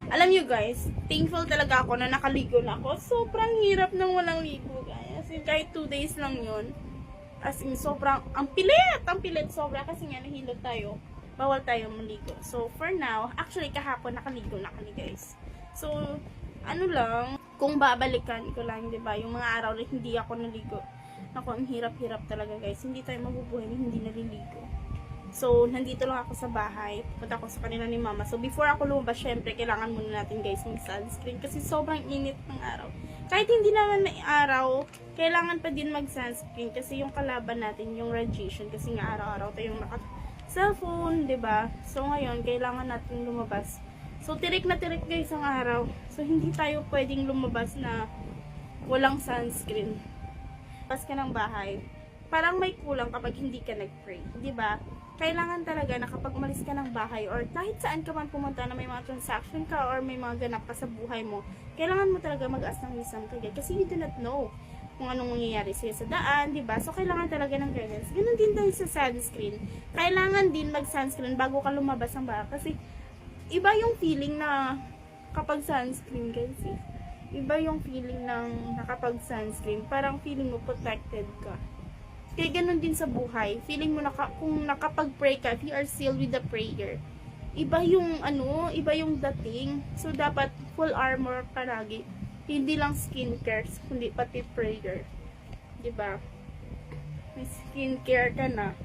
Alam nyo guys, thankful talaga ako na nakaligo na ako. Sobrang hirap nang walang ligo guys. As in, kahit 2 days lang yun. As in, sobrang, ang pilit sobra kasi nga nahilot tayo. Bawal tayo maligo. So, for now, actually kahapon nakaligo na kami guys. So, ano lang, kung babalikan ko lang, di ba, yung mga araw na hindi ako naligo. Ako, ang hirap-hirap talaga guys. Hindi tayo mabubuhay na hindi naliligo. So, nandito lang ako sa bahay. Punta ako sa kanila ni mama. So, before ako lumabas, syempre, kailangan muna natin guys mag sunscreen. Kasi sobrang init ng araw. Kahit hindi naman may araw, kailangan pa din mag sunscreen. Kasi yung kalaban natin, yung radiation. Kasi nga araw-araw tayong naka-cellphone, diba? So, ngayon, kailangan natin lumabas. So, tirik na tirik guys ang araw. So, hindi tayo pwedeng lumabas na walang sunscreen. Pas ka ng bahay, parang may kulang kapag hindi ka nag-pray. Diba? Kailangan talaga na kapag umalis ka ng bahay or kahit saan ka man pumunta na may mga transaction ka or may mga ganap ka sa buhay mo, kailangan mo talaga mag-ask ng wisdom kagad kasi you do not know kung anong mangyayari sa'yo sa daan, diba? So, kailangan talaga ng guidance. Ganun din tayo sa sunscreen. Kailangan din mag-sunscreen bago ka lumabas ng bahay kasi iba yung feeling na kapag sunscreen kasi iba yung feeling ng nakapag sunscreen. Parang feeling mo protected ka. Kaya ganun din sa buhay. Feeling mo kung nakapag-pray ka, if you are sealed with the prayer, iba yung iba yung dating. So, dapat full armor palagi. Hindi lang skincare, kundi pati prayer. Diba? May skincare ka na,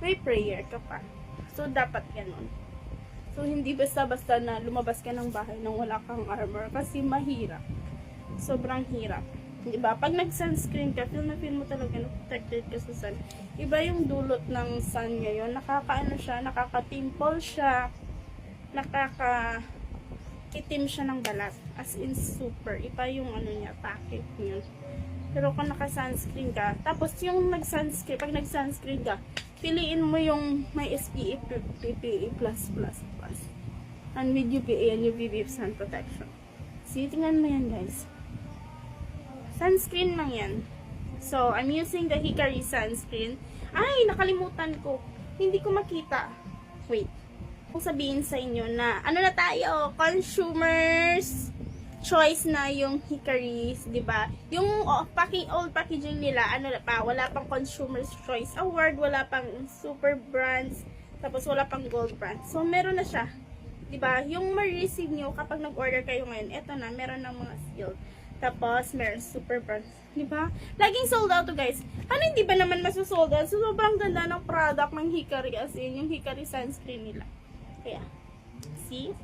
may prayer ka pa. So, dapat ganun. So, hindi basta-basta na lumabas ka ng bahay nang wala kang armor kasi mahirap. Sobrang hirap. Diba? Pag nag-sunscreen ka, feel mo talaga na protected ka sa sun. Iba yung dulot ng sun ngayon. Nakaka-pimple siya, nakaka-itim siya ng balat. As in, super. Iba yung niya, packet niya. Pero kung naka-sunscreen ka, tapos yung pag nag-sunscreen ka, piliin mo yung may SPF, PPA+++. And with UVA and UVB sun protection. See, tingnan mo yan guys. Sunscreen lang yan. So, I'm using the Hikari sunscreen. Ay, nakalimutan ko. Hindi ko makita. Wait. Kung sabihin sa inyo na, ano na tayo? Consumers choice na yung Hikari, diba? Yung old packaging nila, wala pang Consumer's Choice Award, wala pang super brands, tapos wala pang gold brand. So, meron na siya. Diba? Yung ma-receive nyo kapag nag-order kayo ngayon, eto na, meron ng mga sealed. Tapos, meron super brands. Diba? Laging sold out to guys. Ano hindi ba naman masusold out? So, sobrang ganda ng product ng Hikari as in, yung Hikari sunscreen nila. Kaya, see?